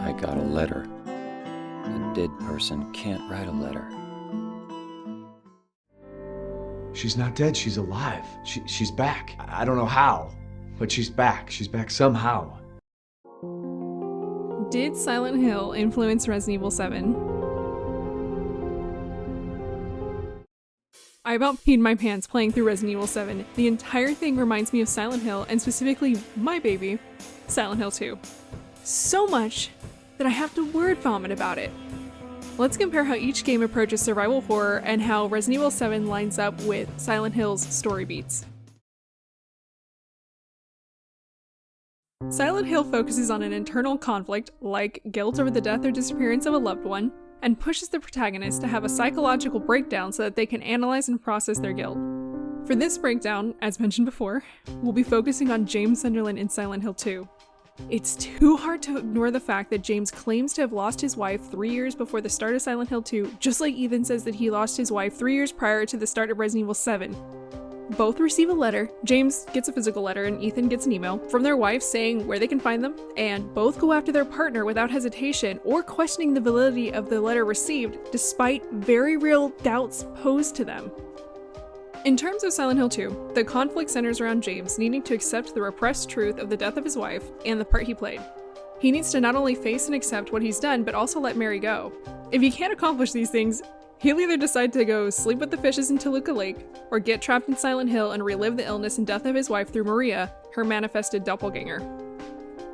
I got a letter. A dead person can't write a letter. She's not dead, she's alive. She's back. I don't know how, but she's back. She's back somehow. Did Silent Hill influence Resident Evil 7? I about peed my pants playing through Resident Evil 7. The entire thing reminds me of Silent Hill, and specifically my baby, Silent Hill 2. So much that I have to word vomit about it. Let's compare how each game approaches survival horror and how Resident Evil 7 lines up with Silent Hill's story beats. Silent Hill focuses on an internal conflict, like guilt over the death or disappearance of a loved one, and pushes the protagonist to have a psychological breakdown so that they can analyze and process their guilt. For this breakdown, as mentioned before, we'll be focusing on James Sunderland in Silent Hill 2. It's too hard to ignore the fact that James claims to have lost his wife 3 years before the start of Silent Hill 2, just like Ethan says that he lost his wife 3 years prior to the start of Resident Evil 7. Both receive a letter. James gets a physical letter and Ethan gets an email from their wife saying where they can find them, and both go after their partner without hesitation or questioning the validity of the letter received, despite very real doubts posed to them. In terms of Silent Hill 2, the conflict centers around James needing to accept the repressed truth of the death of his wife and the part he played. He needs to not only face and accept what he's done, but also let Mary go. If he can't accomplish these things, he'll either decide to go sleep with the fishes in Toluca Lake, or get trapped in Silent Hill and relive the illness and death of his wife through Maria, her manifested doppelganger.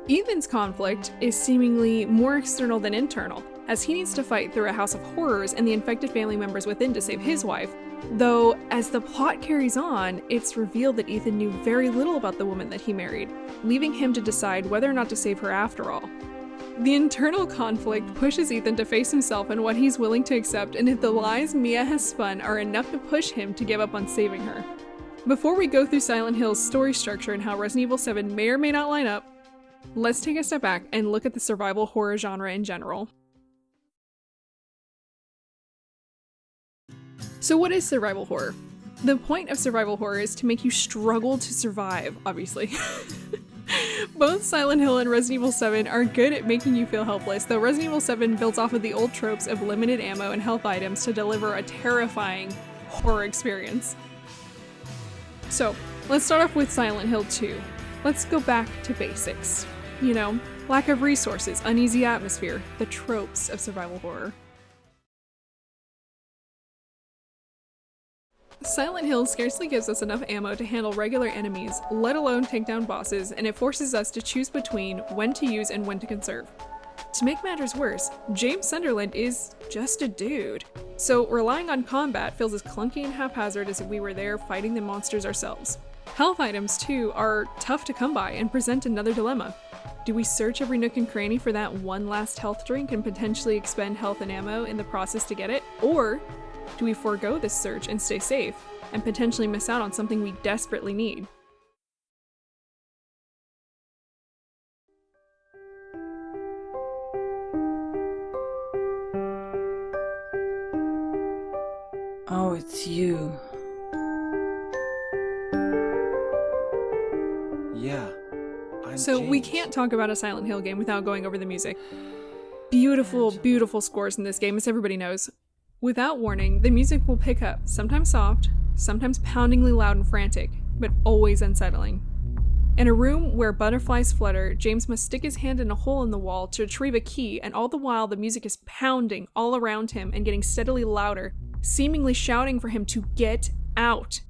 Ethan's conflict is seemingly more external than internal, as he needs to fight through a house of horrors and the infected family members within to save his wife, though as the plot carries on, it's revealed that Ethan knew very little about the woman that he married, leaving him to decide whether or not to save her after all. The internal conflict pushes Ethan to face himself and what he's willing to accept, and if the lies Mia has spun are enough to push him to give up on saving her. Before we go through Silent Hill's story structure and how Resident Evil 7 may or may not line up, let's take a step back and look at the survival horror genre in general. So what is survival horror? The point of survival horror is to make you struggle to survive, obviously. Both Silent Hill and Resident Evil 7 are good at making you feel helpless, though Resident Evil 7 builds off of the old tropes of limited ammo and health items to deliver a terrifying horror experience. So, let's start off with Silent Hill 2. Let's go back to basics. You know, lack of resources, uneasy atmosphere, the tropes of survival horror. Silent Hill scarcely gives us enough ammo to handle regular enemies, let alone take down bosses, and it forces us to choose between when to use and when to conserve. To make matters worse, James Sunderland is just a dude, so relying on combat feels as clunky and haphazard as if we were there fighting the monsters ourselves. Health items, too, are tough to come by and present another dilemma. Do we search every nook and cranny for that one last health drink and potentially expend health and ammo in the process to get it? Or do we forego this search and stay safe, and potentially miss out on something we desperately need? Oh, it's you. Yeah, I'm So we James. can't talk about a Silent Hill game without going over the music. Beautiful, beautiful scores in this game, as everybody knows. Without warning, the music will pick up, sometimes soft, sometimes poundingly loud and frantic, but always unsettling. In a room where butterflies flutter, James must stick his hand in a hole in the wall to retrieve a key, and all the while the music is pounding all around him and getting steadily louder, seemingly shouting for him to get out.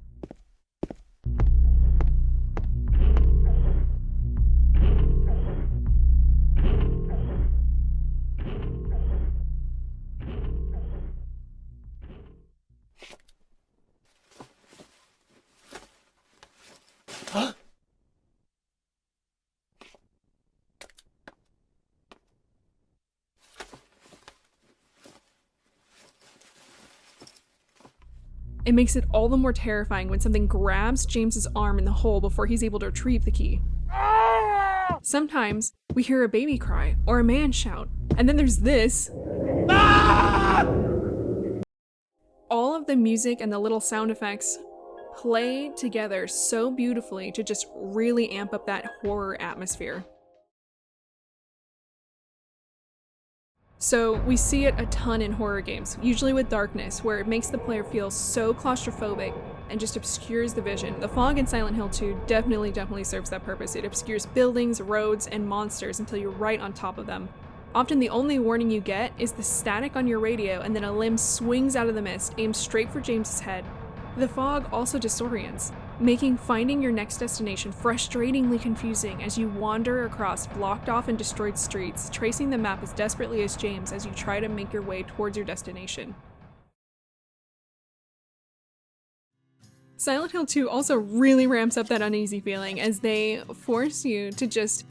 It makes it all the more terrifying when something grabs James's arm in the hole before he's able to retrieve the key. Sometimes we hear a baby cry or a man shout, and then there's this. All of the music and the little sound effects play together so beautifully to just really amp up that horror atmosphere. So we see it a ton in horror games, usually with darkness, where it makes the player feel so claustrophobic and just obscures the vision. The fog in Silent Hill 2 definitely serves that purpose. It obscures buildings, roads, and monsters until you're right on top of them. Often the only warning you get is the static on your radio, and then a limb swings out of the mist, aimed straight for James's head. The fog also disorients, making finding your next destination frustratingly confusing as you wander across blocked off and destroyed streets, tracing the map as desperately as James as you try to make your way towards your destination. Silent Hill 2 also really ramps up that uneasy feeling as they force you to just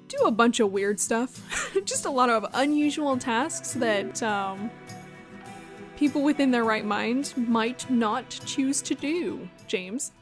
do a bunch of weird stuff. Just a lot of unusual tasks that people within their right mind might not choose to do, James.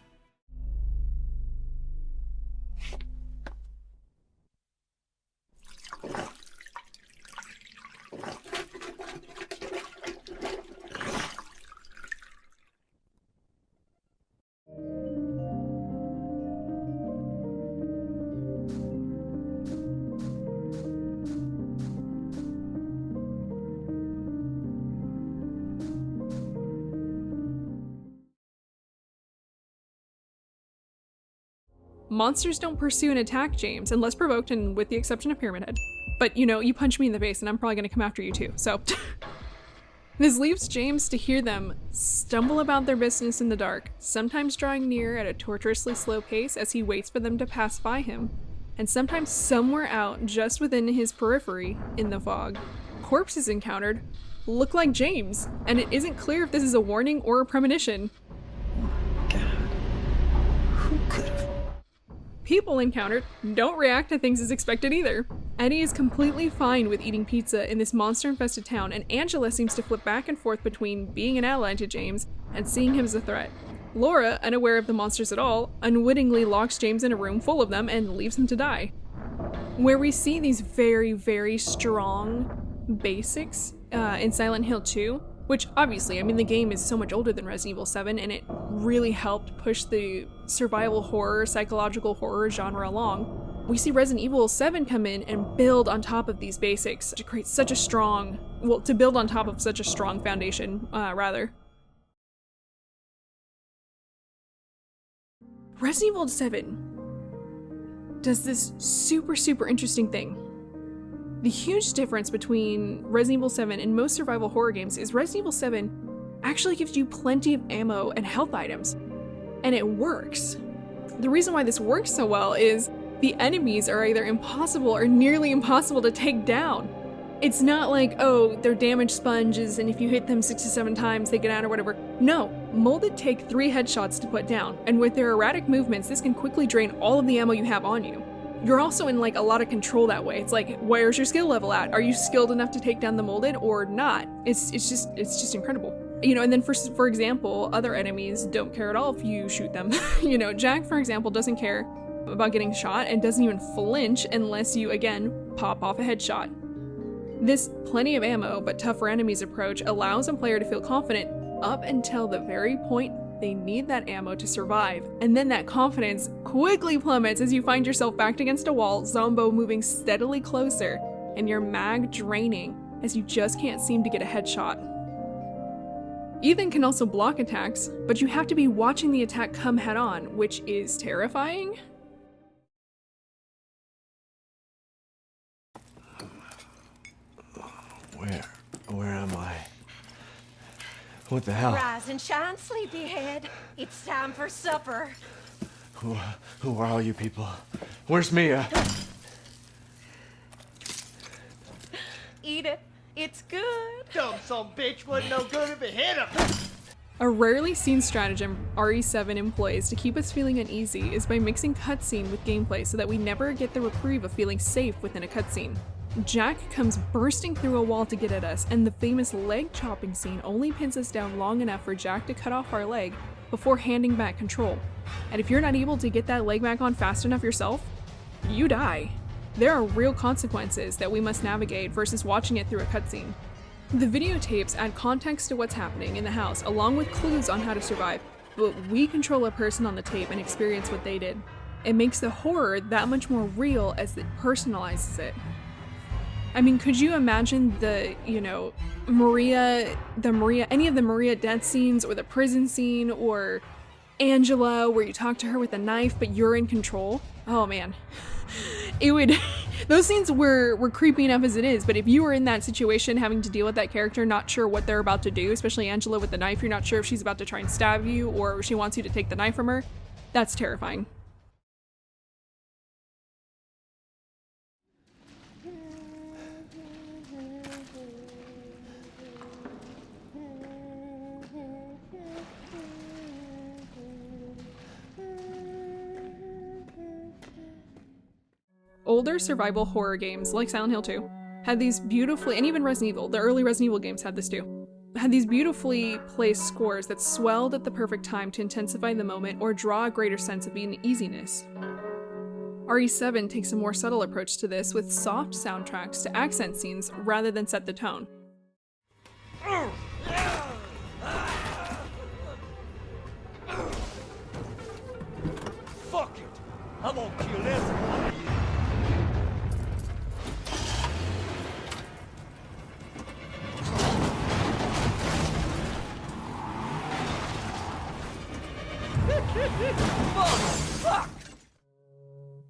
Monsters don't pursue and attack James unless provoked, and with the exception of Pyramid Head. But you know, you punch me in the face and I'm probably gonna come after you too, so. This leaves James to hear them stumble about their business in the dark, sometimes drawing near at a tortuously slow pace as he waits for them to pass by him, and sometimes somewhere out just within his periphery in the fog. Corpses encountered look like James, and it isn't clear if this is a warning or a premonition. God. Who could have? People encountered don't react to things as expected either. Eddie is completely fine with eating pizza in this monster-infested town, and Angela seems to flip back and forth between being an ally to James and seeing him as a threat. Laura, unaware of the monsters at all, unwittingly locks James in a room full of them and leaves him to die. Where we see these very strong basics in Silent Hill 2, which obviously, I mean, the game is so much older than Resident Evil 7, and it really helped push the survival horror, psychological horror genre along. We see Resident Evil 7 come in and build on top of these basics to create such a strong, well, to build on top of such a strong foundation, rather. Resident Evil 7 does this super interesting thing. The huge difference between Resident Evil 7 and most survival horror games is Resident Evil 7 actually gives you plenty of ammo and health items, and it works. The reason why this works so well is the enemies are either impossible or nearly impossible to take down. It's not like, oh, they're damage sponges and if you hit them 6 to 7 times they get out or whatever. No, molded take 3 headshots to put down, and with their erratic movements this can quickly drain all of the ammo you have on you. You're also in like a lot of control that way. It's like, where's your skill level at? Are you skilled enough to take down the molded or not? It's just incredible. You know, and then for example, other enemies don't care at all if you shoot them. You know, Jack, for example, doesn't care about getting shot and doesn't even flinch unless you, again, pop off a headshot. This plenty of ammo but tougher enemies approach allows a player to feel confident up until the very point they need that ammo to survive, and then that confidence quickly plummets as you find yourself backed against a wall, Zombo moving steadily closer, and your mag draining as you just can't seem to get a headshot. Ethan can also block attacks, but you have to be watching the attack come head on, which is terrifying. Where am I? What the hell? Rise and shine, sleepyhead. It's time for supper. Who are all you people? Where's Mia? Eat it. It's good. Dumb some bitch wasn't no good if it hit him. A rarely seen stratagem RE7 employs to keep us feeling uneasy is by mixing cutscene with gameplay so that we never get the reprieve of feeling safe within a cutscene. Jack comes bursting through a wall to get at us, and the famous leg chopping scene only pins us down long enough for Jack to cut off our leg before handing back control. And if you're not able to get that leg back on fast enough yourself, you die. There are real consequences that we must navigate versus watching it through a cutscene. The videotapes add context to what's happening in the house along with clues on how to survive, but we control a person on the tape and experience what they did. It makes the horror that much more real as it personalizes it. I mean, could you imagine the, you know, any of the Maria death scenes, or the prison scene, or Angela, where you talk to her with a knife, but you're in control? Oh man. It would, those scenes were creepy enough as it is, but if you were in that situation having to deal with that character, not sure what they're about to do, especially Angela with the knife, you're not sure if she's about to try and stab you or she wants you to take the knife from her, that's terrifying. Older survival horror games, like Silent Hill 2, had these beautifully, and even Resident Evil, the early Resident Evil games had this too, had these beautifully placed scores that swelled at the perfect time to intensify the moment or draw a greater sense of easiness. RE7 takes a more subtle approach to this with soft soundtracks to accent scenes rather than set the tone. Fuck it! I'm gonna kill everyone.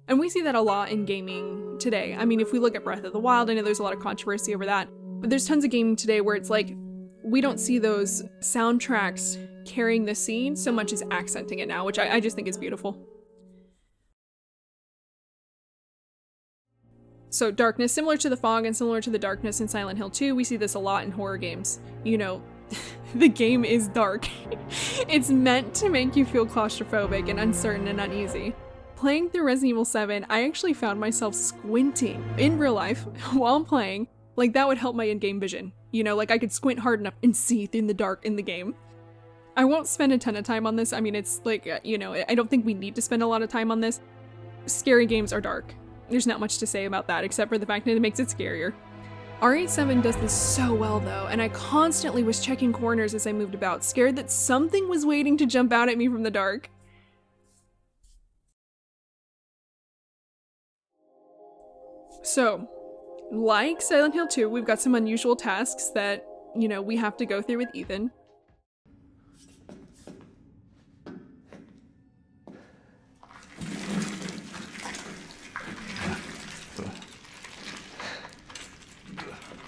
And we see that a lot in gaming today. I mean, if we look at Breath of the Wild, I know there's a lot of controversy over that, but there's tons of gaming today where it's like, we don't see those soundtracks carrying the scene so much as accenting it now, which I just think is beautiful. So darkness, similar to the fog and similar to the darkness in Silent Hill 2, we see this a lot in horror games. You know, the game is dark. It's meant to make you feel claustrophobic and uncertain and uneasy. Playing through Resident Evil 7, I actually found myself squinting in real life while I'm playing. Like, that would help my in-game vision. You know, like I could squint hard enough and see in the dark in the game. I won't spend a ton of time on this. I mean, it's like, you know, I don't think we need to spend a lot of time on this. Scary games are dark. There's not much to say about that, except for the fact that it makes it scarier. RE7 does this so well though, and I constantly was checking corners as I moved about, scared that something was waiting to jump out at me from the dark. So, like Silent Hill 2, we've got some unusual tasks that, you know, we have to go through with Ethan.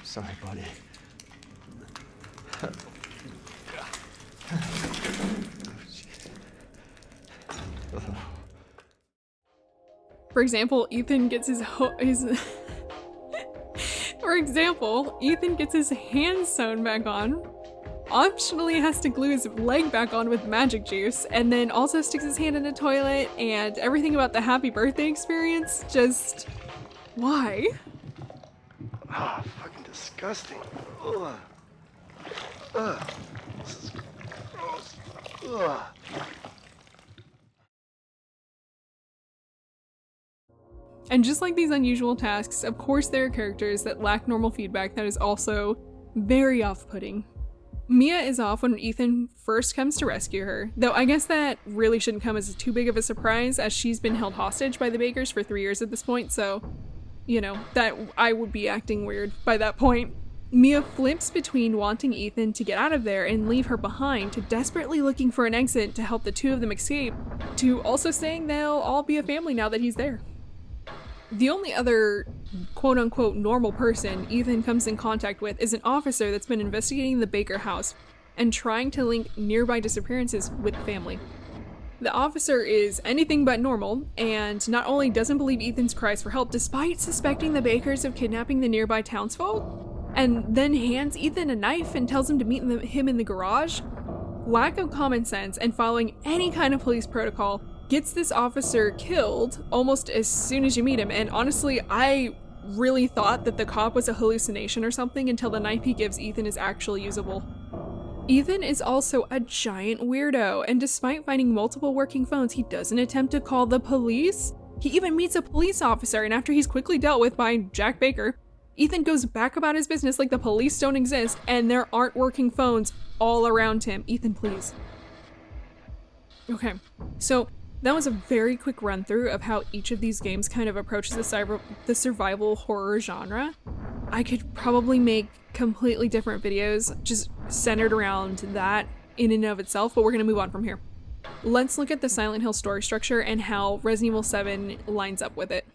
Sorry, buddy. For example, Ethan gets his hands sewn back on, optionally has to glue his leg back on with magic juice, and then also sticks his hand in a toilet, and everything about the happy birthday experience, just... why? Ah, fucking disgusting. Ugh. Ugh. This is gross. Ugh. And just like these unusual tasks, of course there are characters that lack normal feedback that is also very off-putting. Mia is off when Ethan first comes to rescue her, though I guess that really shouldn't come as too big of a surprise as she's been held hostage by the Bakers for 3 years at this point, so, you know, that I would be acting weird by that point. Mia flips between wanting Ethan to get out of there and leave her behind to desperately looking for an exit to help the two of them escape, to also saying they'll all be a family now that he's there. The only other quote-unquote normal person Ethan comes in contact with is an officer that's been investigating the Baker house and trying to link nearby disappearances with the family. The officer is anything but normal, and not only doesn't believe Ethan's cries for help despite suspecting the Bakers of kidnapping the nearby townsfolk, and then hands Ethan a knife and tells him to meet him in the garage. Lack of common sense and following any kind of police protocol gets this officer killed almost as soon as you meet him, and honestly, I really thought that the cop was a hallucination or something until the knife he gives Ethan is actually usable. Ethan is also a giant weirdo, and despite finding multiple working phones, he doesn't attempt to call the police. He even meets a police officer, and after he's quickly dealt with by Jack Baker, Ethan goes back about his business like the police don't exist and there aren't working phones all around him. Ethan, please. Okay, so that was a very quick run through of how each of these games kind of approaches the survival horror genre. I could probably make completely different videos just centered around that in and of itself, but we're going to move on from here. Let's look at the Silent Hill story structure and how Resident Evil 7 lines up with it.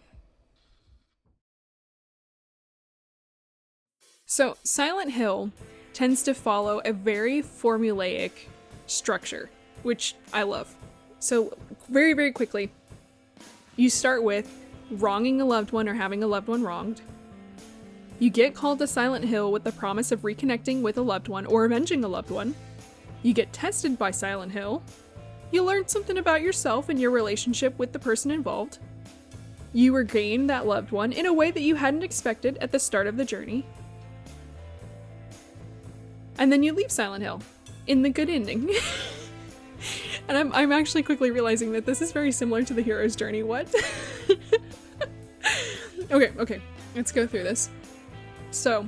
So, Silent Hill tends to follow a very formulaic structure, which I love. So, very, very quickly, you start with wronging a loved one or having a loved one wronged. You get called to Silent Hill with the promise of reconnecting with a loved one or avenging a loved one. You get tested by Silent Hill. You learn something about yourself and your relationship with the person involved. You regain that loved one in a way that you hadn't expected at the start of the journey. And then you leave Silent Hill in the good ending. And I'm actually quickly realizing that this is very similar to the hero's journey. What? Okay, let's go through this. So,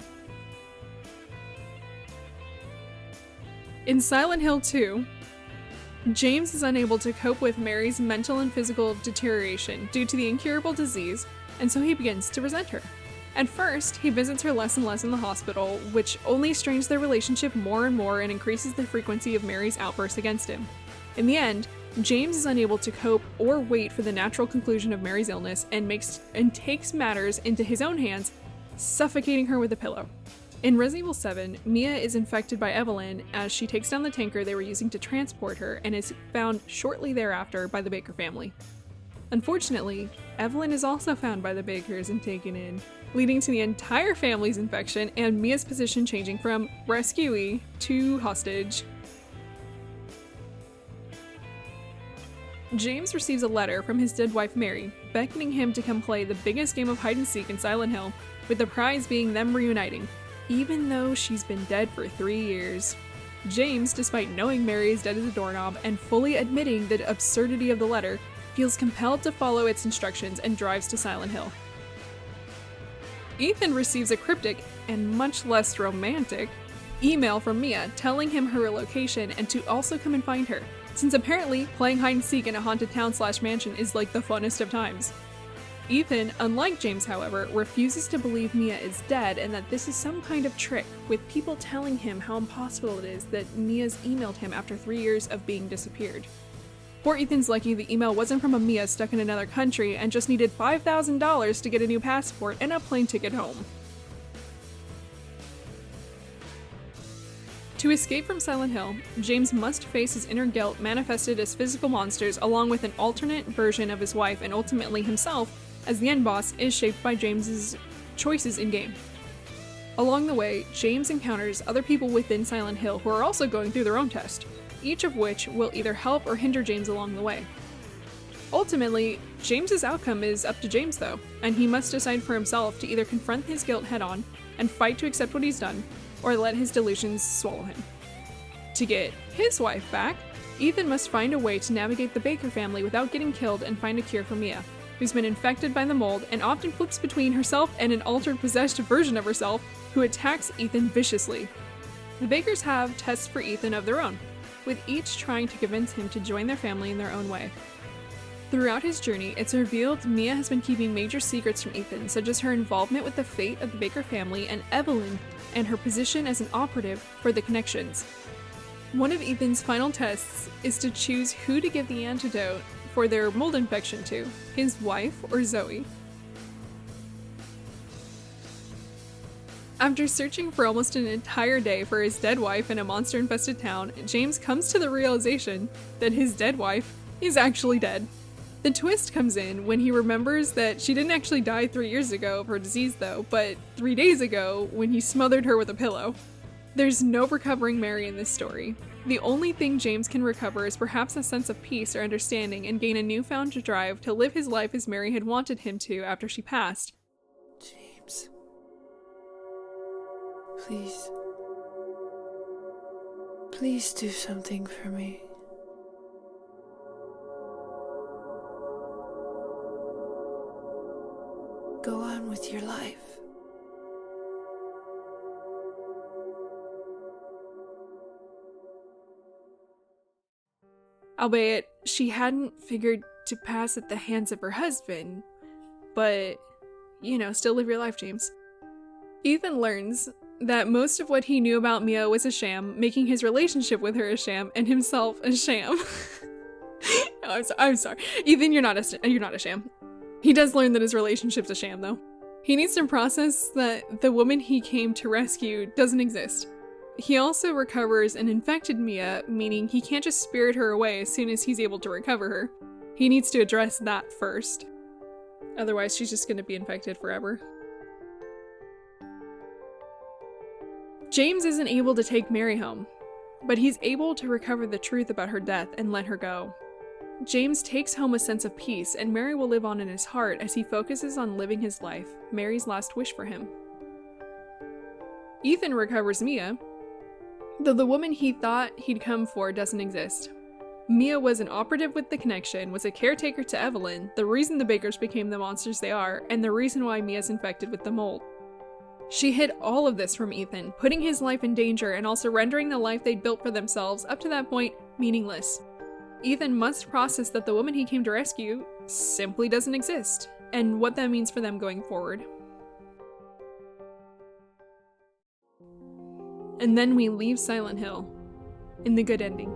in Silent Hill 2, James is unable to cope with Mary's mental and physical deterioration due to the incurable disease, and so he begins to resent her. At first, he visits her less and less in the hospital, which only strains their relationship more and more and increases the frequency of Mary's outbursts against him. In the end, James is unable to cope or wait for the natural conclusion of Mary's illness and takes matters into his own hands, suffocating her with a pillow. In Resident Evil 7, Mia is infected by Evelyn as she takes down the tanker they were using to transport her and is found shortly thereafter by the Baker family. Unfortunately, Evelyn is also found by the Bakers and taken in, leading to the entire family's infection and Mia's position changing from rescuee to hostage. James receives a letter from his dead wife Mary, beckoning him to come play the biggest game of hide-and-seek in Silent Hill, with the prize being them reuniting, even though she's been dead for 3 years. James, despite knowing Mary is dead as a doorknob and fully admitting the absurdity of the letter, feels compelled to follow its instructions and drives to Silent Hill. Ethan receives a cryptic, and much less romantic, email from Mia telling him her location and to also come and find her, since apparently playing hide-and-seek in a haunted town/mansion is like the funnest of times. Ethan, unlike James however, refuses to believe Mia is dead and that this is some kind of trick, with people telling him how impossible it is that Mia's emailed him after 3 years of being disappeared. Poor Ethan's lucky the email wasn't from a Mia stuck in another country and just needed $5,000 to get a new passport and a plane ticket home. To escape from Silent Hill, James must face his inner guilt manifested as physical monsters along with an alternate version of his wife and ultimately himself, as the end boss is shaped by James's choices in-game. Along the way, James encounters other people within Silent Hill who are also going through their own test, each of which will either help or hinder James along the way. Ultimately, James's outcome is up to James though, and he must decide for himself to either confront his guilt head-on and fight to accept what he's done, or let his delusions swallow him. To get his wife back, Ethan must find a way to navigate the Baker family without getting killed and find a cure for Mia, who's been infected by the mold and often flips between herself and an altered possessed version of herself who attacks Ethan viciously. The Bakers have tests for Ethan of their own, with each trying to convince him to join their family in their own way. Throughout his journey, it's revealed Mia has been keeping major secrets from Ethan, such as her involvement with the fate of the Baker family and Evelyn, and her position as an operative for the Connections. One of Ethan's final tests is to choose who to give the antidote for their mold infection to, his wife or Zoe. After searching for almost an entire day for his dead wife in a monster-infested town, James comes to the realization that his dead wife is actually dead. The twist comes in when he remembers that she didn't actually die 3 years ago of her disease though, but 3 days ago when he smothered her with a pillow. There's no recovering Mary in this story. The only thing James can recover is perhaps a sense of peace or understanding and gain a newfound drive to live his life as Mary had wanted him to after she passed. James. Please. Please do something for me. Go on with your life. Albeit, she hadn't figured to pass at the hands of her husband, but, still live your life, James. Ethan learns that most of what he knew about Mia was a sham, making his relationship with her a sham and himself a sham. Oh, I'm sorry. Ethan, you're not a sham. He does learn that his relationship's a sham, though. He needs to process that the woman he came to rescue doesn't exist. He also recovers an infected Mia, meaning he can't just spirit her away as soon as he's able to recover her. He needs to address that first. Otherwise, she's just going to be infected forever. James isn't able to take Mary home, but he's able to recover the truth about her death and let her go. James takes home a sense of peace, and Mary will live on in his heart as he focuses on living his life, Mary's last wish for him. Ethan recovers Mia, though the woman he thought he'd come for doesn't exist. Mia was an operative with the connection, was a caretaker to Evelyn, the reason the Bakers became the monsters they are, and the reason why Mia's infected with the mold. She hid all of this from Ethan, putting his life in danger and also rendering the life they'd built for themselves up to that point meaningless. Ethan must process that the woman he came to rescue simply doesn't exist, and what that means for them going forward. And then we leave Silent Hill in the good ending.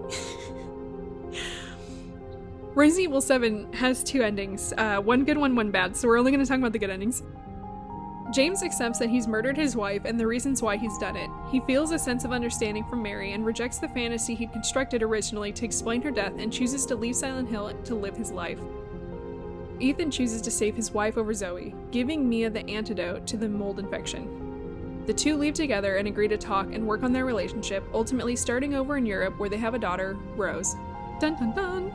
Resident Evil 7 has two endings, one good one bad, so we're only going to talk about the good endings. James accepts that he's murdered his wife and the reasons why he's done it. He feels a sense of understanding from Mary and rejects the fantasy he'd constructed originally to explain her death and chooses to leave Silent Hill to live his life. Ethan chooses to save his wife over Zoe, giving Mia the antidote to the mold infection. The two leave together and agree to talk and work on their relationship, ultimately starting over in Europe where they have a daughter, Rose. Dun dun dun!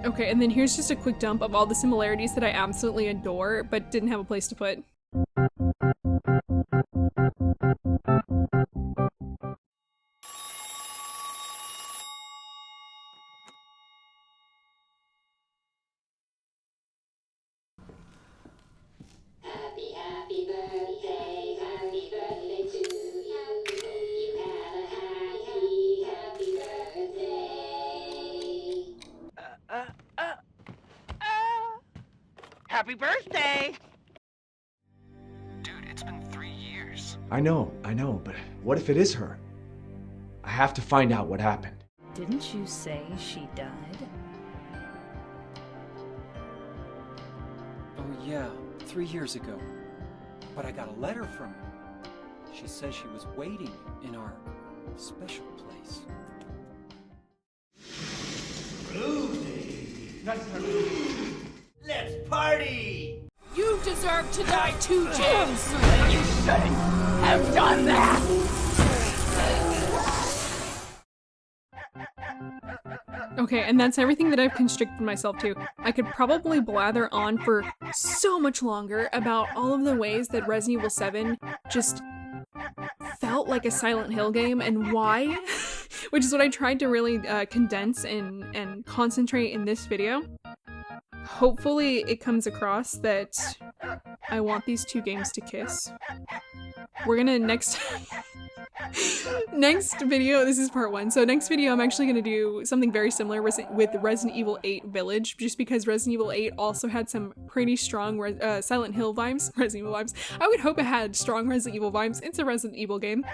Okay, and then here's just a quick dump of all the similarities that I absolutely adore, but didn't have a place to put. Happy birthday to you. You have a happy birthday. Happy birthday! Dude, it's been 3 years. I know, but what if it is her? I have to find out what happened. Didn't you say she died? Oh yeah, 3 years ago. But I got a letter from her. She says she was waiting in our special place. Let's party! You deserve to die too, James! You shouldn't have done that! Okay, and that's everything that I've constricted myself to. I could probably blather on for so much longer about all of the ways that Resident Evil 7 just felt like a Silent Hill game and why, which is what I tried to really condense and concentrate in this video. Hopefully it comes across that I want these two games to kiss. We're gonna next video, this is part 1, so next video I'm actually gonna do something very similar with Resident Evil 8 Village, just because Resident Evil 8 also had some pretty strong Silent Hill vibes, Resident Evil vibes. I would hope it had strong Resident Evil vibes. It's a Resident Evil game.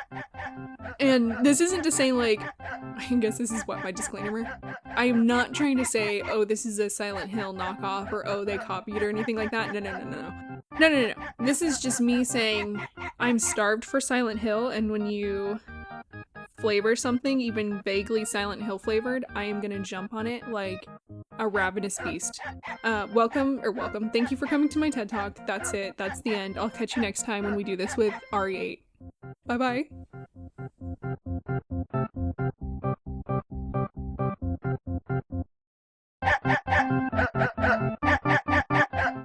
And this isn't to say, like, I guess this is what my disclaimer. I am not trying to say, oh, this is a Silent Hill knockoff, or oh, they copied or anything like that. No. This is just me saying I'm starved for Silent Hill, and when you flavor something even vaguely Silent Hill flavored, I am gonna jump on it like a ravenous beast. Welcome. Thank you for coming to my TED Talk. That's it. That's the end. I'll catch you next time when we do this with RE7. Bye-bye.